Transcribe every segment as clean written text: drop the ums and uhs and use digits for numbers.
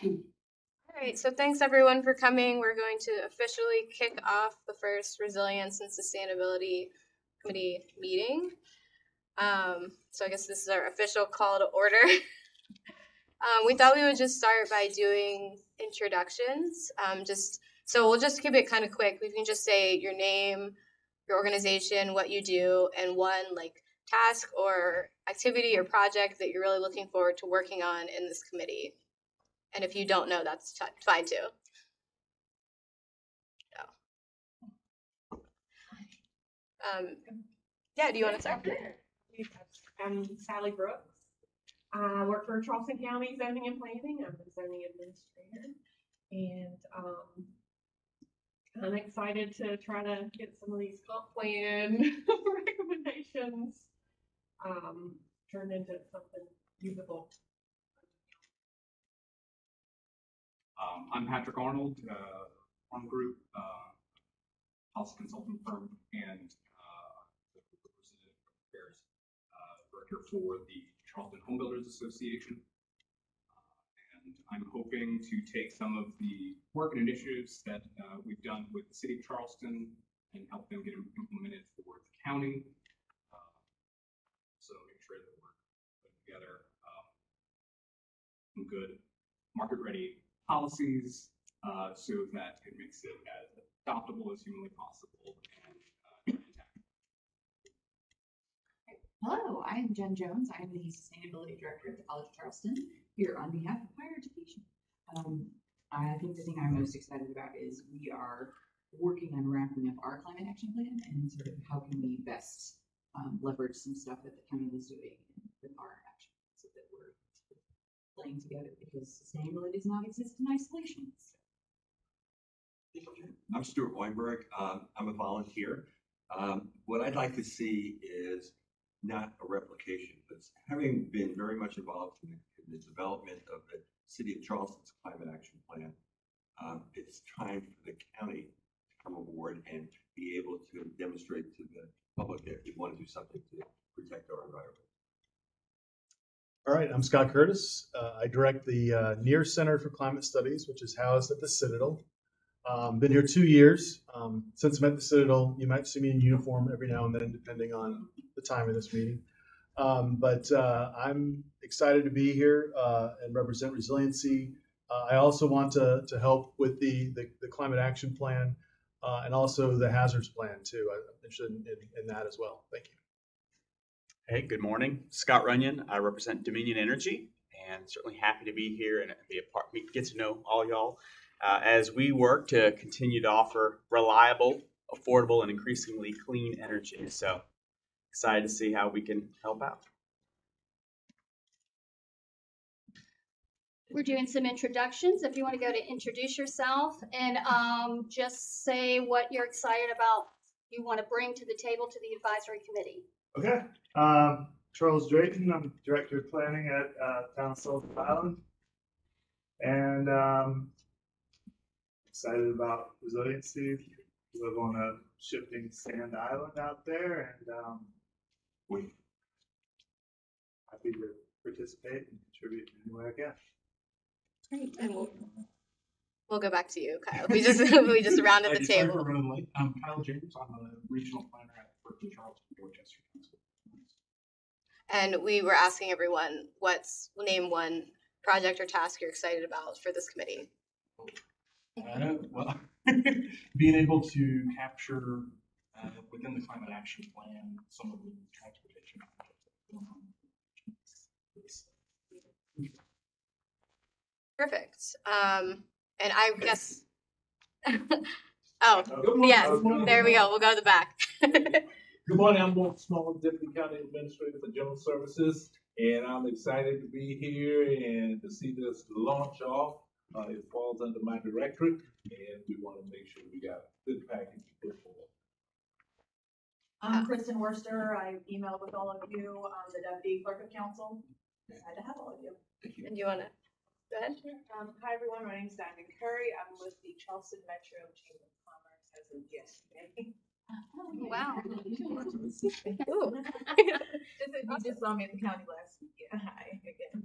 All right, so thanks everyone for coming. We're going to officially kick off the first Resilience and Sustainability Committee meeting. So I guess this is our official call to order. We thought we would just start by doing introductions. So we'll just keep it kind of quick. We can just say your name, your organization, what you do, and one task or activity or project that you're really looking forward to working on in this committee. And if you don't know, that's fine too. Yeah, do you want to start? I'm Sally Brooks. I work for Charleston County Zoning and Planning. I'm the zoning administrator, and I'm excited to try to get some of these comp plan recommendations turned into something usable. I'm Patrick Arnold, Farm Group, policy consulting firm, and the representative affairs director for the Charleston Home Builders Association. And I'm hoping to take some of the work and initiatives that we've done with the city of Charleston and help them get implemented for the county. So make sure that we're putting together some good market-ready policies so that it makes it as adoptable as humanly possible. Hello, I'm Jen Jones. I'm the Sustainability Director at the College of Charleston, here on behalf of higher education. I think the thing I'm most excited about is we are working on wrapping up our climate action plan and sort of how can we best leverage some stuff that the county is doing with our action so that we're playing together, because sustainability does not exist in isolation. I'm Stuart Weinberg. I'm a volunteer. What I'd like to see is not a replication, but having been very much involved in the development of the City of Charleston's Climate Action Plan, it's time for the county to come aboard and be able to demonstrate to the public that we want to do something to protect our environment. All right, I'm Scott Curtis. I direct the Near Center for Climate Studies, which is housed at the Citadel. Been here 2 years. Since I'm at the Citadel, you might see me in uniform every now and then, depending on the time of this meeting. But I'm excited to be here and represent resiliency. I also want to help with the climate action plan and also the hazards plan too. I'm interested in that as well. Thank you. Hey, good morning. Scott Runyon. I represent Dominion Energy, and certainly happy to be here and be a part, get to know all y'all as we work to continue to offer reliable, affordable, and increasingly clean energy. So excited to see how we can help out. We're doing some introductions. If you want to go to introduce yourself and just say what you're excited about, you want to bring to the table to the advisory committee. Okay. Charles Drayton. I'm Director of Planning at Town of Sullivan Island. And excited about resiliency. We live on a shifting sand island out there, and we're happy to participate and contribute in any way I can. Great. And we'll go back to you, Kyle. We just rounded the table. I'm Kyle James. I'm a regional planner at Berkeley Charleston Dorchester Council. And we were asking everyone, name one project or task you're excited about for this committee. Well, being able to capture within the climate action plan some of the transportation projects. Perfect. And I guess. Oh, yes. There we go. We'll go to the back. Good morning. I'm Mark Small, Deputy County Administrator for General Services, and I'm excited to be here and to see this launch off. It falls under my directorate, and we want to make sure we got a good package to put forward. I'm Kristen Worcester. I emailed with all of you. I'm the Deputy Clerk of Council. Excited to have all of you. And you want to go ahead? Hi, everyone. My name is Diamond Curry. I'm with the Charleston Metro Chamber of Commerce as of yesterday. Oh, wow. You just saw me in the county last week. Yeah, hi again.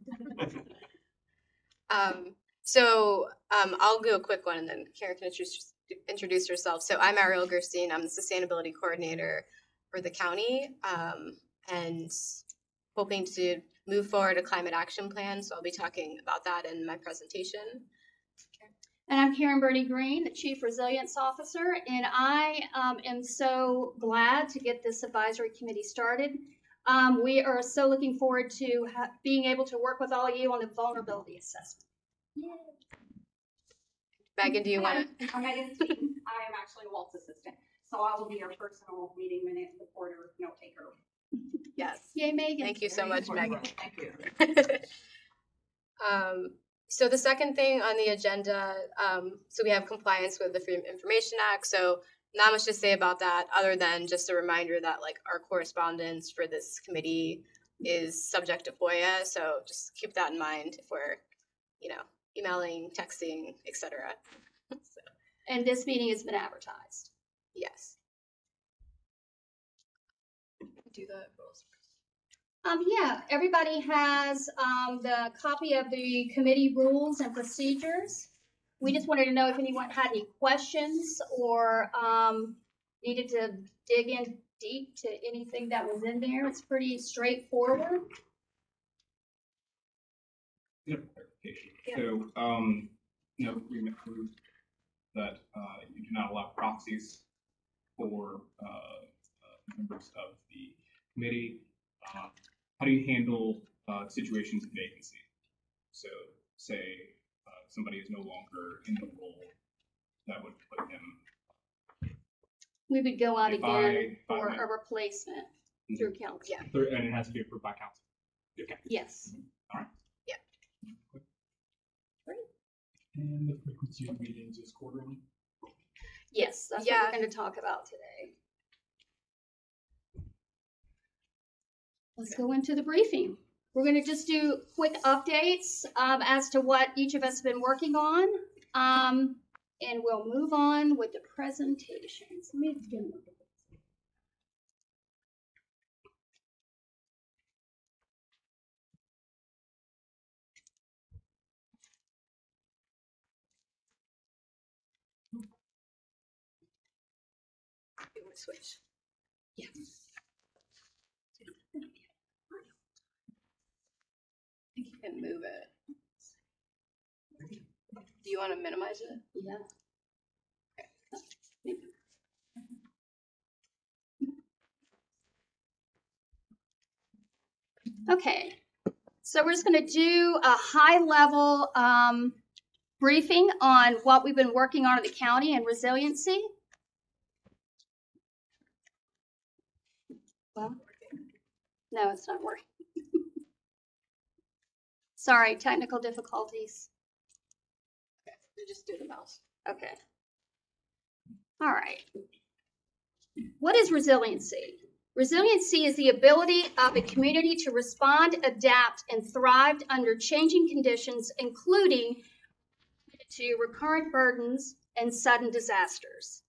So I'll do a quick one, and then Karen can introduce herself. So I'm Ariel Gerstein. I'm the sustainability coordinator for the county, and hoping to move forward a climate action plan. So I'll be talking about that in my presentation. And I'm Karen Birdie Green, the Chief Resilience Officer, and I am so glad to get this advisory committee started. We are so looking forward to being able to work with all of you on the vulnerability assessment. Yay. Megan, do you want to? I'm Megan Steen. I am actually Walt's assistant, so I will be your personal meeting minute reporter, note taker. Yes. Yay, Megan. Thank you so much, Megan. Thank you. So the second thing on the agenda, so we have compliance with the Freedom of Information Act. So not much to say about that other than just a reminder that like our correspondence for this committee is subject to FOIA. So just keep that in mind if we're, emailing, texting, etc. So. And this meeting has been advertised. Yes. Do the rules. Yeah, everybody has the copy of the committee rules and procedures. We just wanted to know if anyone had any questions or needed to dig in deep to anything that was in there. It's pretty straightforward. Clarification. So, we approved that you do not allow proxies for members of the committee. How do you handle situations of vacancy? So, say somebody is no longer in the role, that would put him. We would go out If again I for went- a replacement through council. Yeah. And it has to be approved by council. Okay. Yes. All right. Yeah. And the frequency of meetings is quarterly? Yes, that's what we're going to talk about today. Let's go into the briefing. We're going to just do quick updates as to what each of us have been working on, and we'll move on with the presentations. Let me get a look at this. You want to switch? Yeah. I think you can move it. Do you want to minimize it? Yeah. Okay, so we're just going to do a high-level briefing on what we've been working on in the county and resiliency. Well, no, it's not working. Sorry, technical difficulties. Okay, just do the mouse. Okay. All right. What is resiliency? Resiliency is the ability of a community to respond, adapt, and thrive under changing conditions, including to recurrent burdens and sudden disasters.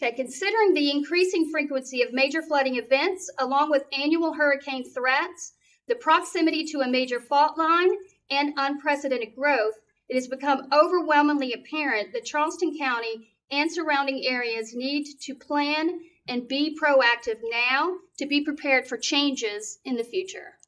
Okay, considering the increasing frequency of major flooding events, along with annual hurricane threats, the proximity to a major fault line, and unprecedented growth, it has become overwhelmingly apparent that Charleston County and surrounding areas need to plan and be proactive now to be prepared for changes in the future.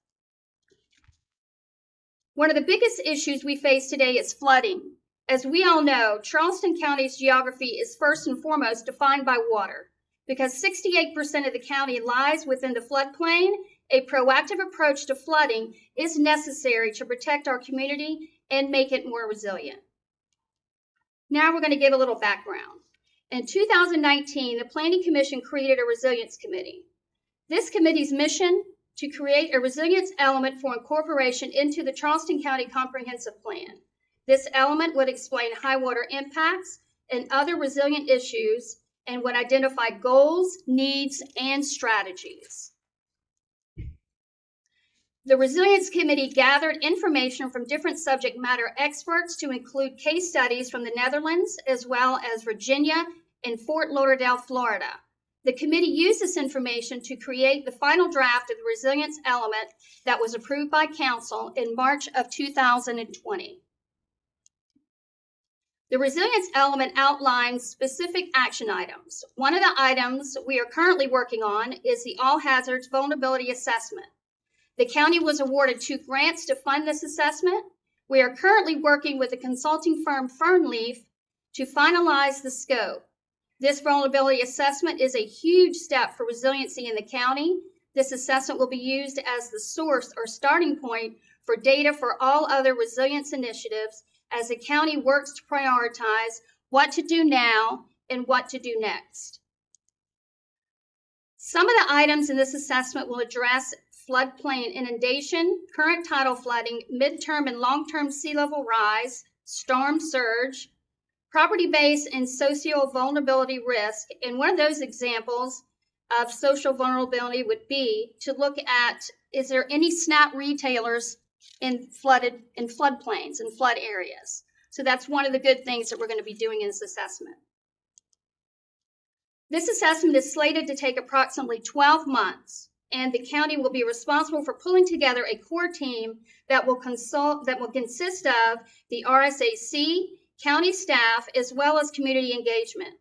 One of the biggest issues we face today is flooding. As we all know, Charleston County's geography is first and foremost defined by water. Because 68% of the county lies within the floodplain, a proactive approach to flooding is necessary to protect our community and make it more resilient. Now we're going to give a little background. In 2019, the Planning Commission created a resilience committee. This committee's mission to create a resilience element for incorporation into the Charleston County Comprehensive Plan. This element would explain high water impacts and other resilient issues and would identify goals, needs, and strategies. The Resilience Committee gathered information from different subject matter experts to include case studies from the Netherlands, as well as Virginia and Fort Lauderdale, Florida. The committee used this information to create the final draft of the resilience element that was approved by Council in March of 2020. The resilience element outlines specific action items. One of the items we are currently working on is the All Hazards Vulnerability Assessment. The county was awarded 2 grants to fund this assessment. We are currently working with the consulting firm Fernleaf to finalize the scope. This vulnerability assessment is a huge step for resiliency in the county. This assessment will be used as the source or starting point for data for all other resilience initiatives as the county works to prioritize what to do now and what to do next. Some of the items in this assessment will address floodplain inundation, current tidal flooding, midterm and long-term sea level rise, storm surge, property-based and social vulnerability risk. And one of those examples of social vulnerability would be to look at, is there any SNAP retailers in floodplains and flood areas? So that's one of the good things that we're going to be doing in this assessment. This assessment is slated to take approximately 12 months, and the county will be responsible for pulling together a core team that will consist of the RSAC, county staff, as well as community engagement.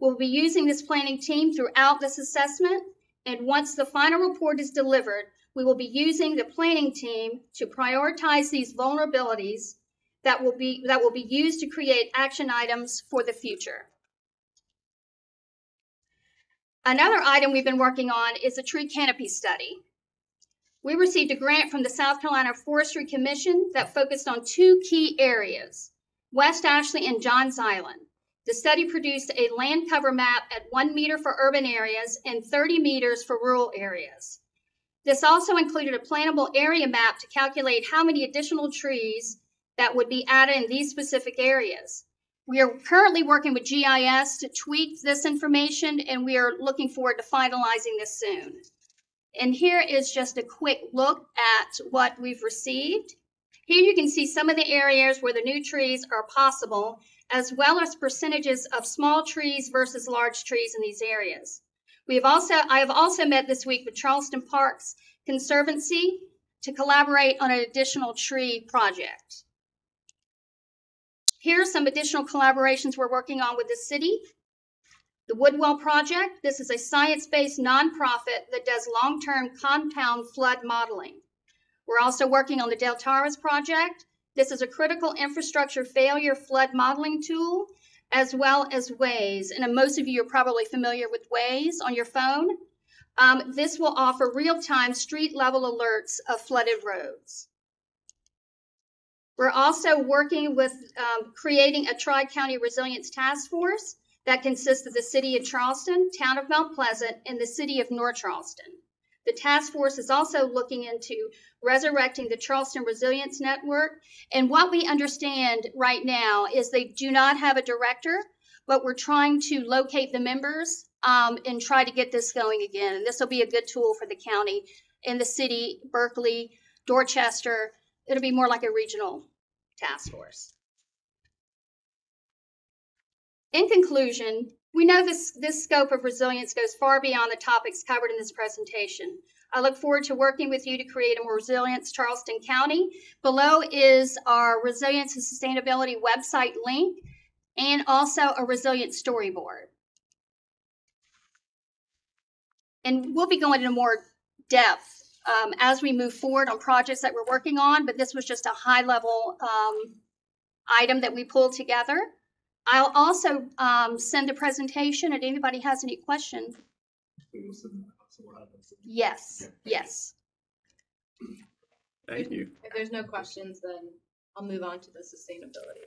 We'll be using this planning team throughout this assessment, and once the final report is delivered, we will be using the planning team to prioritize these vulnerabilities that will be used to create action items for the future. Another item we've been working on is a tree canopy study. We received a grant from the South Carolina Forestry Commission that focused on 2 key areas, West Ashley and Johns Island. The study produced a land cover map at 1 meter for urban areas and 30 meters for rural areas. This also included a plantable area map to calculate how many additional trees that would be added in these specific areas. We are currently working with GIS to tweak this information, and we are looking forward to finalizing this soon. And here is just a quick look at what we've received. Here you can see some of the areas where the new trees are possible, as well as percentages of small trees versus large trees in these areas. I have also met this week with Charleston Parks Conservancy to collaborate on an additional tree project. Here are some additional collaborations we're working on with the city. The Woodwell Project. This is a science-based nonprofit that does long-term compound flood modeling. We're also working on the Del Taras Project. This is a critical infrastructure failure flood modeling tool, as well as Waze. And most of you are probably familiar with Waze on your phone. This will offer real-time street-level alerts of flooded roads. We're also working with creating a Tri-County Resilience Task Force that consists of the City of Charleston, Town of Mount Pleasant, and the City of North Charleston. The task force is also looking into resurrecting the Charleston Resilience Network. And what we understand right now is they do not have a director, but we're trying to locate the members and try to get this going again. And this will be a good tool for the county and the city, Berkeley, Dorchester. It'll be more like a regional task force. In conclusion, we know this scope of resilience goes far beyond the topics covered in this presentation. I look forward to working with you to create a more resilient Charleston County. Below is our resilience and sustainability website link and also a resilient storyboard. And we'll be going into more depth as we move forward on projects that we're working on, but this was just a high-level item that we pulled together. I'll also send a presentation if anybody has any questions. Yes, yes. Thank you. If there's no questions, then I'll move on to the sustainability.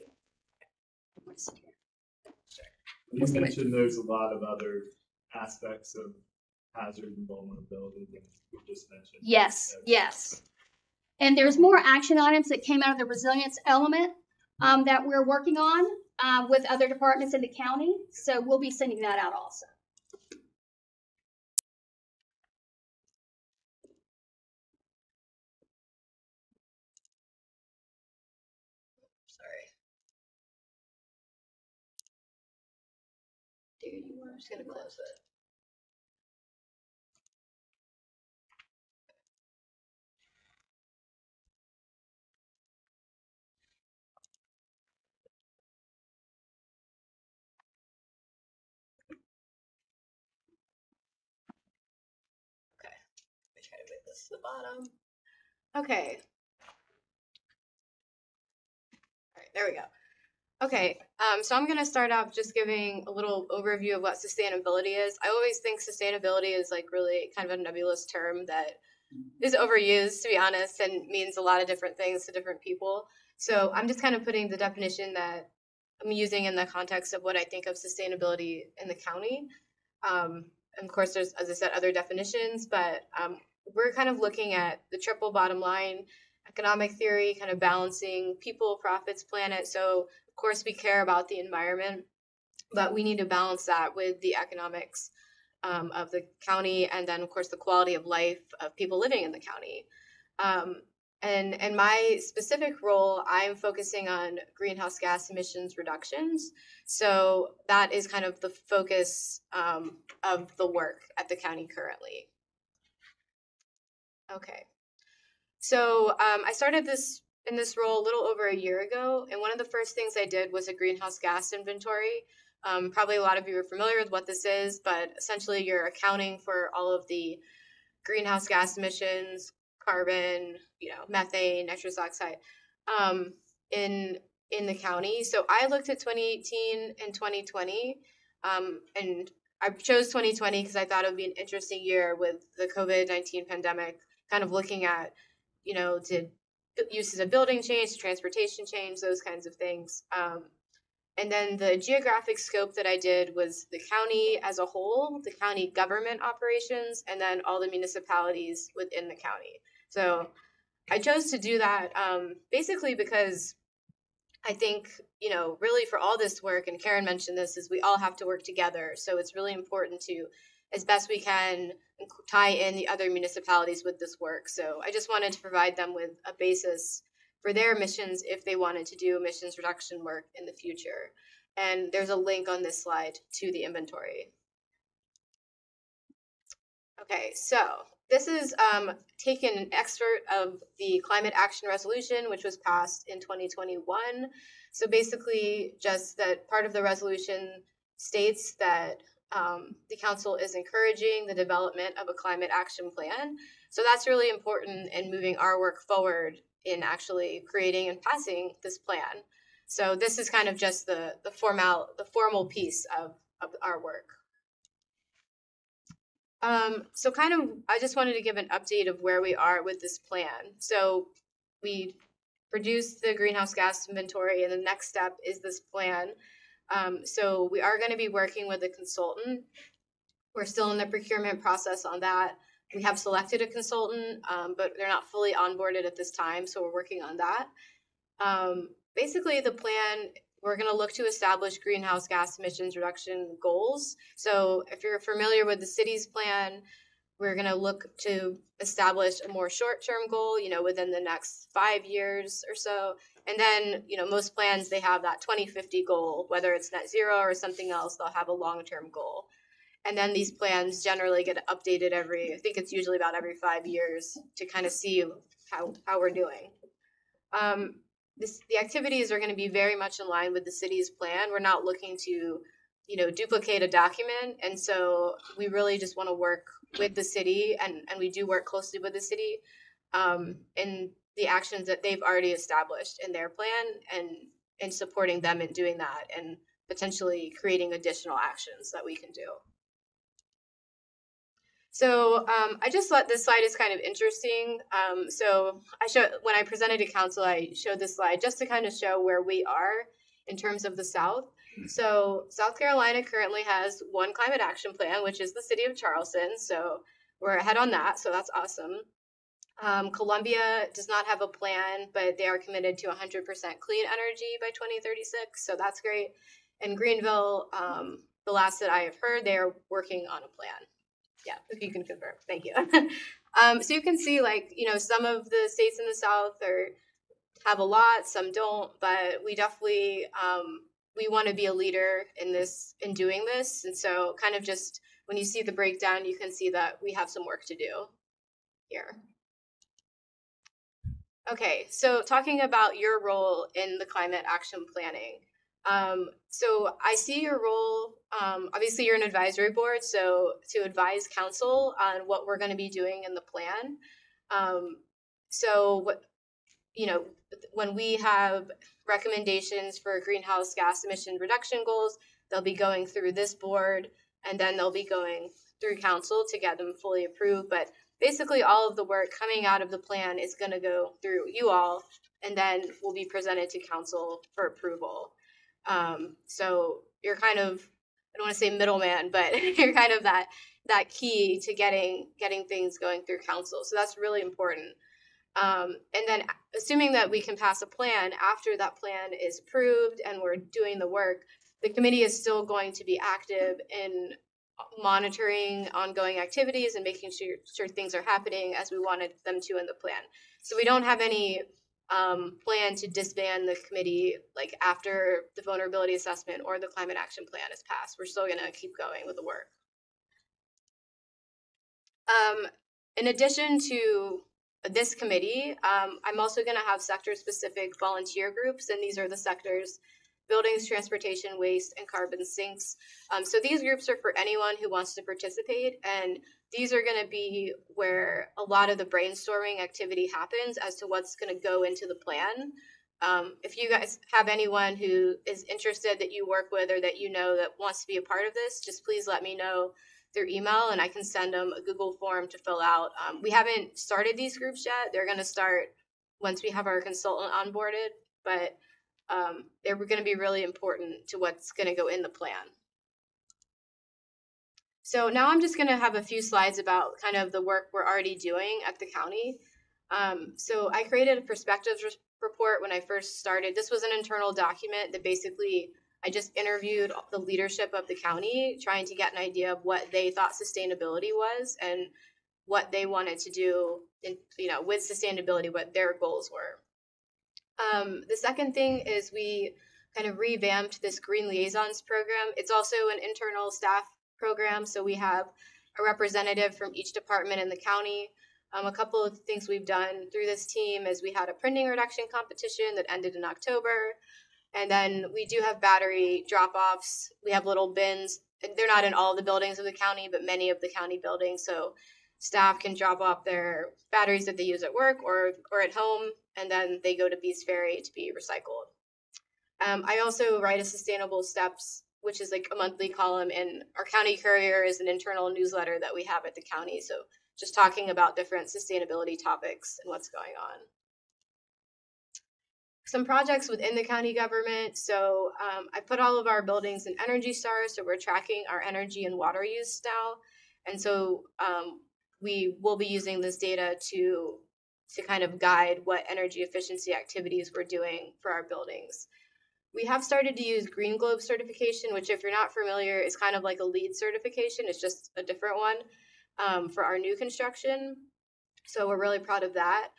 You mentioned there's a lot of other aspects of hazard and vulnerability that you just mentioned. Yes, yes. And there's more action items that came out of the resilience element that we're working on with other departments in the county. So we'll be sending that out also. I'm just gonna close it. Try to make this to the bottom. Okay. All right, there we go. Okay, so I'm going to start off just giving a little overview of what sustainability is. I always think sustainability is like really kind of a nebulous term that is overused, to be honest, and means a lot of different things to different people. So I'm just kind of putting the definition that I'm using in the context of what I think of sustainability in the county. And of course, there's, as I said, other definitions, but we're kind of looking at the triple bottom line, economic theory, kind of balancing people, profits, planet. So of course, we care about the environment, but we need to balance that with the economics of the county, and then of course the quality of life of people living in the county. And my specific role, I'm focusing on greenhouse gas emissions reductions. So that is kind of the focus of the work at the county currently. Okay, so I started in this role a little over a year ago, and one of the first things I did was a greenhouse gas inventory. Probably a lot of you are familiar with what this is, but essentially you're accounting for all of the greenhouse gas emissions, carbon, methane, nitrous oxide, in the county. So I looked at 2018 and 2020, and I chose 2020 because I thought it would be an interesting year with the COVID-19 pandemic, kind of looking at, did uses of building change, transportation change, those kinds of things. And then the geographic scope that I did was the county as a whole, the county government operations, and then all the municipalities within the county. So I chose to do that basically because I think, really for all this work, and Karen mentioned this, is we all have to work together. So it's really important to, as best we can, tie in the other municipalities with this work. So I just wanted to provide them with a basis for their emissions if they wanted to do emissions reduction work in the future. And there's a link on this slide to the inventory. Okay, so this is taken an excerpt of the Climate Action Resolution, which was passed in 2021. So basically just that part of the resolution states that the council is encouraging the development of a climate action plan. So that's really important in moving our work forward in actually creating and passing this plan. So this is kind of just the formal piece of our work. So kind of, I just wanted to give an update of where we are with this plan. So we produced the greenhouse gas inventory, and the next step is this plan. So we are going to be working with a consultant. We're still in the procurement process on that. We have selected a consultant, but they're not fully onboarded at this time, so we're working on that. Basically, the plan, we're going to look to establish greenhouse gas emissions reduction goals. So if you're familiar with the city's plan, we're going to look to establish a more short-term goal, within the next 5 years or so. And then, most plans, they have that 2050 goal, whether it's net zero or something else, they'll have a long-term goal. And then these plans generally get updated I think it's usually about every 5 years to kind of see how we're doing. The activities are going to be very much in line with the city's plan. We're not looking to, duplicate a document. And so we really just want to work with the city, and we do work closely with the city in the actions that they've already established in their plan, and supporting them in doing that, and potentially creating additional actions that we can do. So I just thought this slide is kind of interesting. So when I presented to council, I showed this slide just to kind of show where we are in terms of the South. So South Carolina currently has one climate action plan, which is the city of Charleston. So we're ahead on that. So that's awesome. Columbia does not have a plan, but they are committed to 100% clean energy by 2036. So that's great. And Greenville, the last that I have heard, they're working on a plan. Yeah, if you can confirm. Thank you. So you can see, some of the states in the South have a lot, some don't, but we definitely we want to be a leader in doing this. And so kind of just when you see the breakdown, you can see that we have some work to do here. Okay, so talking about your role in the climate action planning. So I see your role, obviously you're an advisory board, so to advise council on what we're going to be doing in the plan. So what, when we have recommendations for greenhouse gas emission reduction goals, they'll be going through this board, and then they'll be going through council to get them fully approved. But basically all of the work coming out of the plan is going to go through you all, and then will be presented to council for approval. So you're kind of, I don't want to say middleman, but you're kind of that key to getting things going through council. So that's really important. And then assuming that we can pass a plan, after that plan is approved and we're doing the work, the committee is still going to be active in monitoring ongoing activities and making sure things are happening as we wanted them to in the plan. So we don't have any plan to disband the committee like after the vulnerability assessment or the climate action plan is passed. We're still going to keep going with the work. In addition to this committee, I'm also going to have sector-specific volunteer groups, and these are the sectors: buildings, transportation, waste, and carbon sinks. So these groups are for anyone who wants to participate, and these are going to be where a lot of the brainstorming activity happens as to what's going to go into the plan. If you guys have anyone who is interested that you work with or that you know that wants to be a part of this, just please let me know their email and I can send them a Google form to fill out. We haven't started these groups yet. They're going to start once we have our consultant onboarded, but they're going to be really important to what's going to go in the plan. So now I'm just going to have a few slides about kind of the work we're already doing at the county. So I created a perspectives report when I first started. This was an internal document that basically I just interviewed the leadership of the county, trying to get an idea of what they thought sustainability was and what they wanted to do in, with sustainability, what their goals were. The second thing is we kind of revamped this Green Liaisons program. It's also an internal staff program, so we have a representative from each department in the county. A couple of things we've done through this team is we had a printing reduction competition that ended in October. And then we do have battery drop-offs. We have little bins. They're not in all the buildings of the county, but many of the county buildings. So staff can drop off their batteries that they use at work or at home, and then they go to Beast Ferry to be recycled. I also write a Sustainable Steps, which is like a monthly column, and our County Courier is an internal newsletter that we have at the county. So just talking about different sustainability topics and what's going on. Some projects within the county government. So I put all of our buildings in Energy Stars, so we're tracking our energy and water use now. And so we will be using this data to kind of guide what energy efficiency activities we're doing for our buildings. We have started to use Green Globe certification, which if you're not familiar is kind of like a LEED certification. It's just a different one for our new construction. So we're really proud of that.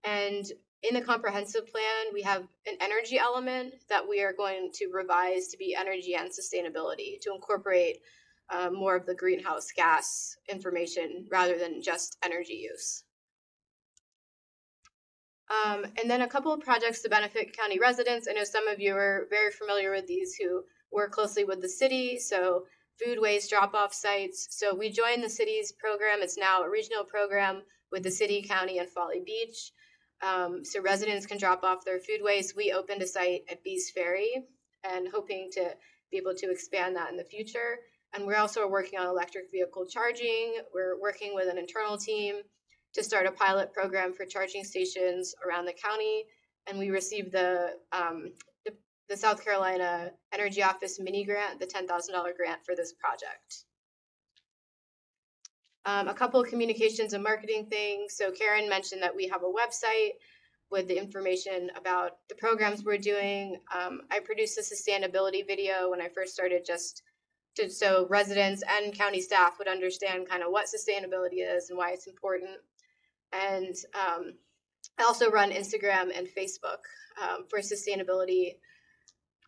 And in the comprehensive plan, we have an energy element that we are going to revise to be energy and sustainability to incorporate more of the greenhouse gas information rather than just energy use. And then a couple of projects to benefit county residents. I know some of you are very familiar with these who work closely with the city. So food waste drop-off sites. So we joined the city's program. It's now a regional program with the city, county, and Folly Beach. So residents can drop off their food waste. We opened a site at Beast Ferry and hoping to be able to expand that in the future. And we're also working on electric vehicle charging. We're working with an internal team to start a pilot program for charging stations around the county. And we received the South Carolina Energy Office mini grant, the $10,000 grant for this project. A couple of communications and marketing things. So Karen mentioned that we have a website with the information about the programs we're doing. I produced a sustainability video when I first started so residents and county staff would understand kind of what sustainability is and why it's important. And I also run Instagram and Facebook for sustainability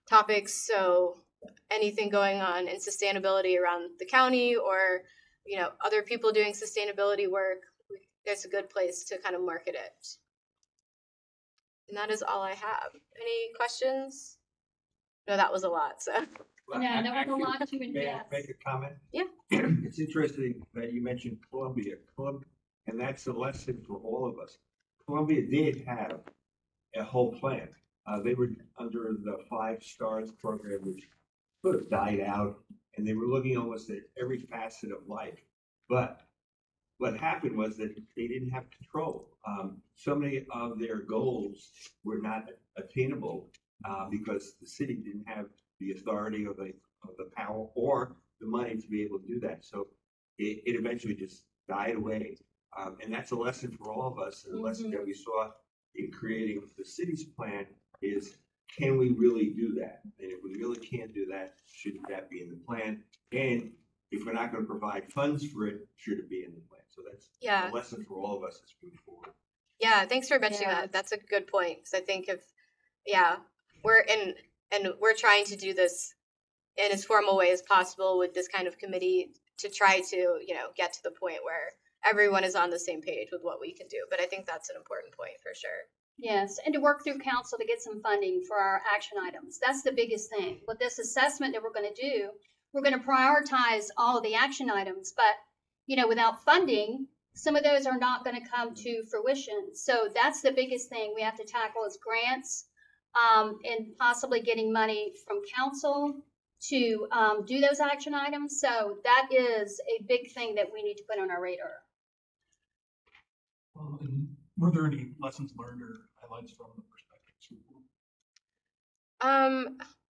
topics. So anything going on in sustainability around the county, or other people doing sustainability work, there's a good place to kind of market it. And that is all I have. Any questions? No, that was a lot. So. Yeah, there was a lot to May I ingest. make a comment? Yeah. It's interesting that you mentioned Columbia, and that's a lesson for all of us. Columbia did have a whole plan. They were under the 5 Stars program, which sort of died out, and they were looking almost at every facet of life. But what happened was that they didn't have control. So many of their goals were not attainable because the city didn't have the authority or the power or the money to be able to do that. So it eventually just died away. And that's a lesson for all of us. And the lesson that we saw in creating the city's plan is, can we really do that? And if we really can't do that, shouldn't that be in the plan? And if we're not going to provide funds for it, should it be in the plan? So that's a lesson for all of us as we move forward. Yeah, thanks for mentioning that. That's a good point. Because I think we're trying to do this in as formal way as possible with this kind of committee to try to, get to the point where everyone is on the same page with what we can do. But I think that's an important point for sure. Yes, and to work through council to get some funding for our action items. That's the biggest thing. With this assessment that we're going to do, we're going to prioritize all of the action items, but without funding, some of those are not going to come to fruition. So that's the biggest thing we have to tackle is grants, and possibly getting money from council to do those action items. So that is a big thing that we need to put on our radar. Well, and were there any lessons learned or highlights from the perspectives?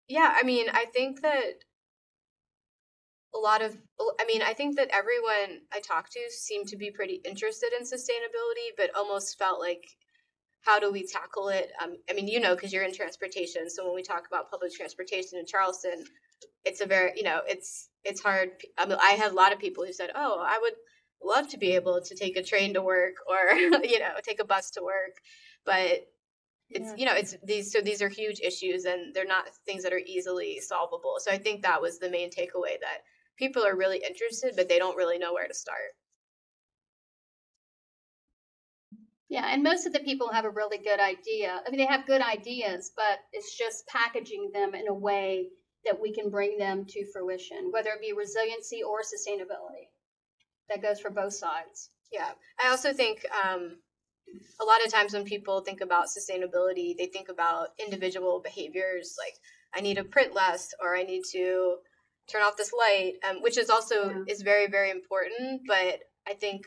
Yeah, I mean, I think that I think that everyone I talked to seemed to be pretty interested in sustainability, but almost felt like, how do we tackle it? I mean, because you're in transportation. So when we talk about public transportation in Charleston, it's a very, it's hard. I mean, I had a lot of people who said, oh, I would love to be able to take a train to work or, take a bus to work. But it's these are huge issues, and they're not things that are easily solvable. So I think that was the main takeaway, that people are really interested, but they don't really know where to start. Yeah, and most of the people have a really good idea. I mean, they have good ideas, but it's just packaging them in a way that we can bring them to fruition, whether it be resiliency or sustainability. That goes for both sides. Yeah, I also think a lot of times when people think about sustainability, they think about individual behaviors, like I need to print less, or I need to turn off this light, which is also is very, very important. But I think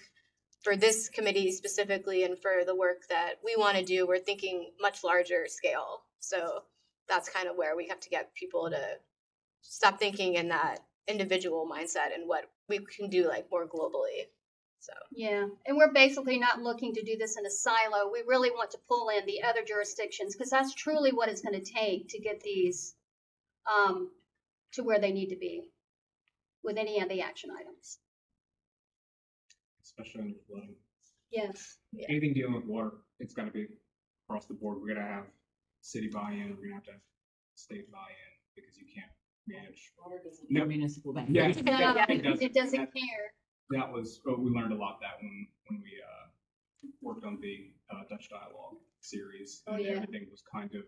for this committee specifically, and for the work that we want to do, we're thinking much larger scale. So that's kind of where we have to get people to stop thinking in that individual mindset and what we can do like more globally. So yeah, and we're basically not looking to do this in a silo. We really want to pull in the other jurisdictions, because that's truly what it's going to take to get these to where they need to be with any of the action items. Especially under flooding. Yes. Anything dealing with water, it's got to be across the board. We're going to have city buy-in. We're going to have state buy-in, because you can't manage. Water doesn't need municipal bank. Yeah, It doesn't care. That was, we learned a lot that when we worked on the Dutch Dialogue series. And everything was kind of,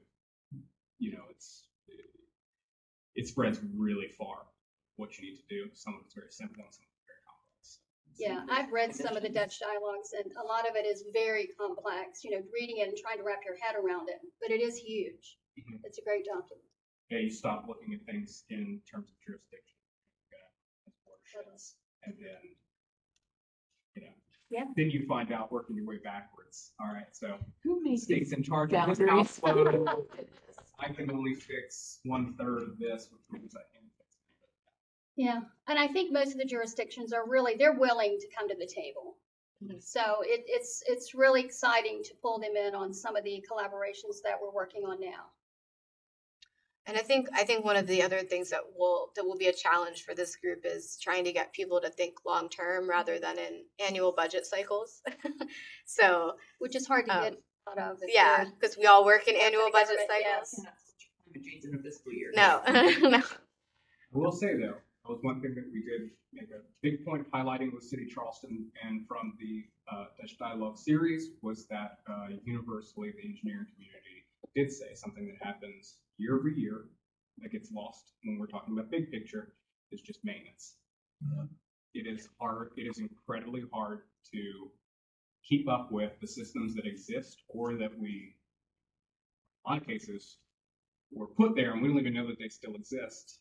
it spreads really far what you need to do. Some of it's very simple and some of it's very complex. Yeah, I've read some of the Dutch dialogues, and a lot of it is very complex, reading it and trying to wrap your head around it, but it is huge. Mm-hmm. It's a great document. Yeah, you stop looking at things in terms of jurisdiction, and then, then you find out working your way backwards. All right, so who makes state's in charge of this outflow. I can only fix 1/3 of this, which means I can fix it. Yeah, and I think most of the jurisdictions are they're willing to come to the table. Mm-hmm. So it's really exciting to pull them in on some of the collaborations that we're working on now. And I think one of the other things that will be a challenge for this group is trying to get people to think long term rather than in annual budget cycles. So, which is hard to get out of. Yeah, because we all work in annual budget cycles. climate change in a fiscal year. No, no. I will say though, that was one thing that we did make a big point of highlighting with City Charleston and from the Dutch Dialogue series was that universally the engineering community did say something that happens year over year that gets lost when we're talking about big picture is just maintenance. It is hard, it is incredibly hard to keep up with the systems that exist or that we, in a lot of cases, were put there and we don't even know that they still exist.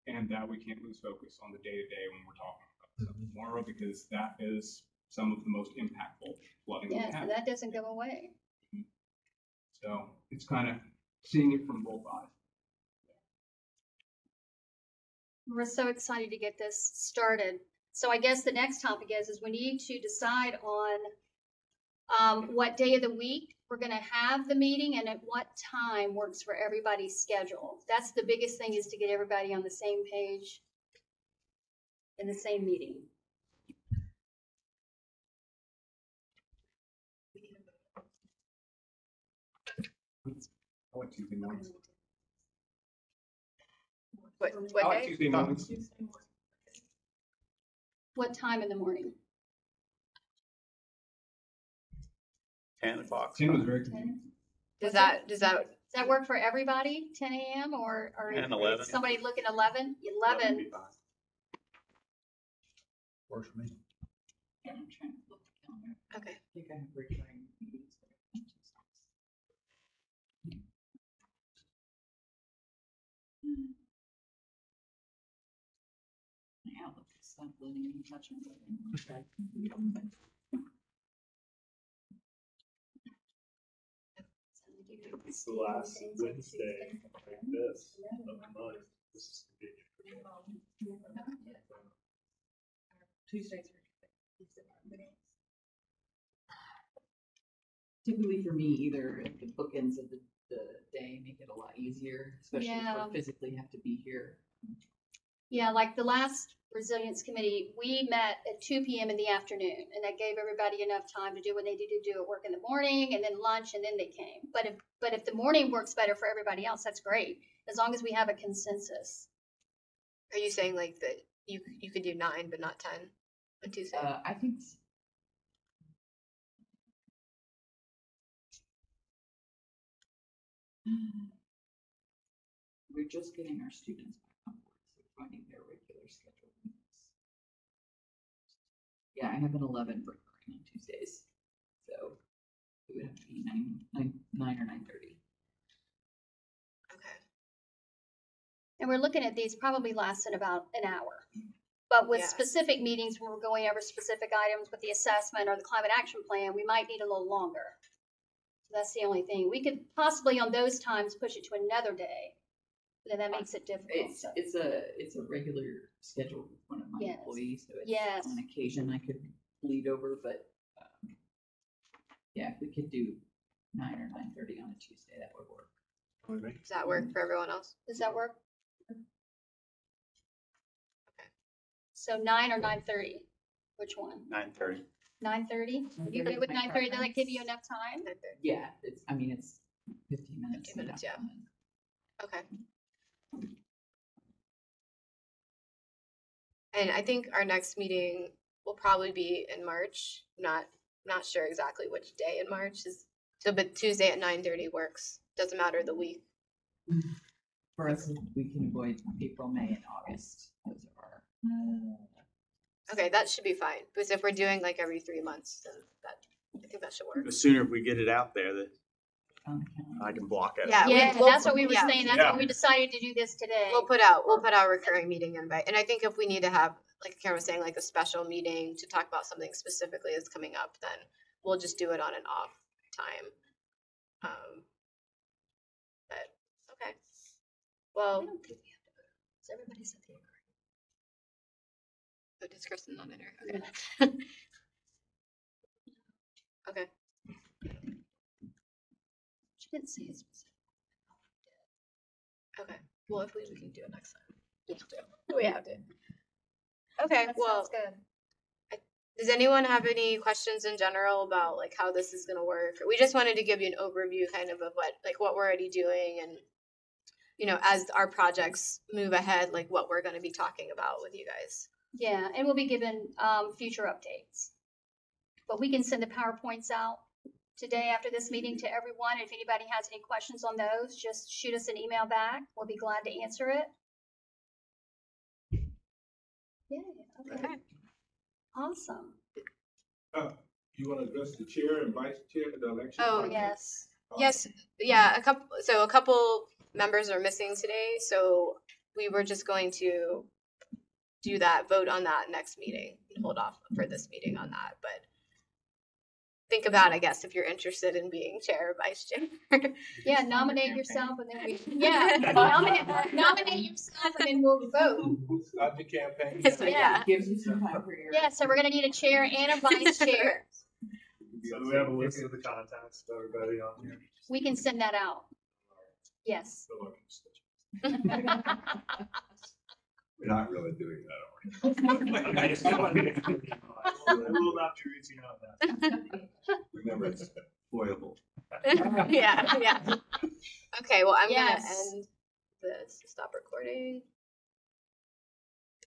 And that we can't lose focus on the day-to-day when we're talking about stuff tomorrow, because that is some of the most impactful flooding we Yes, have. and that doesn't go away. So it's kind of seeing it from both eyes. We're so excited to get this started. So I guess the next topic is we need to decide on what day of the week we're going to have the meeting and at what time works for everybody's schedule. That's the biggest thing, is to get everybody on the same page in the same meeting. I like Tuesday mornings. What I like day? Tuesday mornings. What time in the morning? 10 o'clock. 10 was very convenient. Does that Does that work for everybody? 10 a.m. or 10, 11. somebody looking 11? 11 would 11. be fine. Works for me. Yeah, I'm trying to look at the calendar. okay? I think I have recurring meetings. My Outlook is stop letting me touch my button. It's the last Wednesday like this of the month. This is Tuesdays Typically for me, either the bookends of the day make it a lot easier, especially if Yeah. we physically have to be here. Yeah, like the last resilience committee, we met at 2 p.m. in the afternoon, and that gave everybody enough time to do what they needed to do at work in the morning, and then lunch, and then they came. But if the morning works better for everybody else, that's great, as long as we have a consensus. Are you saying like that you could do 9 but not 10 on Tuesday? I think we're just getting our students back on board, so finding their regular schedule. Yeah, I have an 11 recurring on Tuesdays, so it would have to be 9 or 9:30. Okay. And we're looking at these probably lasting about an hour. But with Yeah. specific meetings where we're going over specific items with the assessment or the climate action plan, we might need a little longer. So that's the only thing. We could possibly on those times push it to another day, but then that makes it difficult. It's a regular schedule with one of my Yes. employees, so it's Yes. on occasion I could bleed over, but yeah, if we could do 9 or 9:30 on a Tuesday, that would work. Does that work for everyone else? Does that work? Okay. So 9 or 9:30? Which one? 9:30. 9:30? You good with 9:30? Does that give you enough time? Yeah, it's 15 minutes. 15 minutes, yeah. Okay. And I think our next meeting will probably be in March. Not sure exactly which day in March is. So, but Tuesday at 9:30 works. Doesn't matter the week. For us, we can avoid April, May, and August. Those are our. Okay, that should be fine. Because if we're doing like every 3 months, then I think that should work. The sooner we get it out there, the I can block it. Yeah, Yeah, that's what we were yeah. saying. That's why we decided to do this today. We'll put out a recurring meeting invite. And I think if we need to have, like Karen was saying, like a special meeting to talk about something specifically that's coming up, then we'll just do it on an off time. But okay. Well, I don't think we have to vote. So everybody said they agree. oh, does Kristen not enter? Okay. Okay. She didn't say it's specific. Okay. Well, if we can do it next time. We have to. Okay. That Well, sounds good. does anyone have any questions in general about like how this is going to work? We just wanted to give you an overview kind of what we're already doing and as our projects move ahead, like what we're going to be talking about with you guys. Yeah, and we'll be given future updates. But we can send the PowerPoints out today after this meeting to everyone. If anybody has any questions on those, just shoot us an email back. We'll be glad to answer it. Yeah, okay. Awesome. You want to address the chair and vice chair of the election? Oh, process? Yes. Yes, yeah, a couple members are missing today, so we were just going to vote on that next meeting and hold off for this meeting on that, but think about, I guess, if you're interested in being chair or vice chair. Yeah, nominate yourself and then nominate yourself and then we'll vote. Start the campaign. Yeah. Gives you some time for your. Yeah, so we're gonna need a chair and a vice chair. So we have a list of the contacts of everybody on here. We can send that out. Yes. We're not really doing that, are I just want to I will not be reaching out now. we? Remember, it's foiable. Yeah. Okay, well, I'm Yes. gonna end this. Stop recording.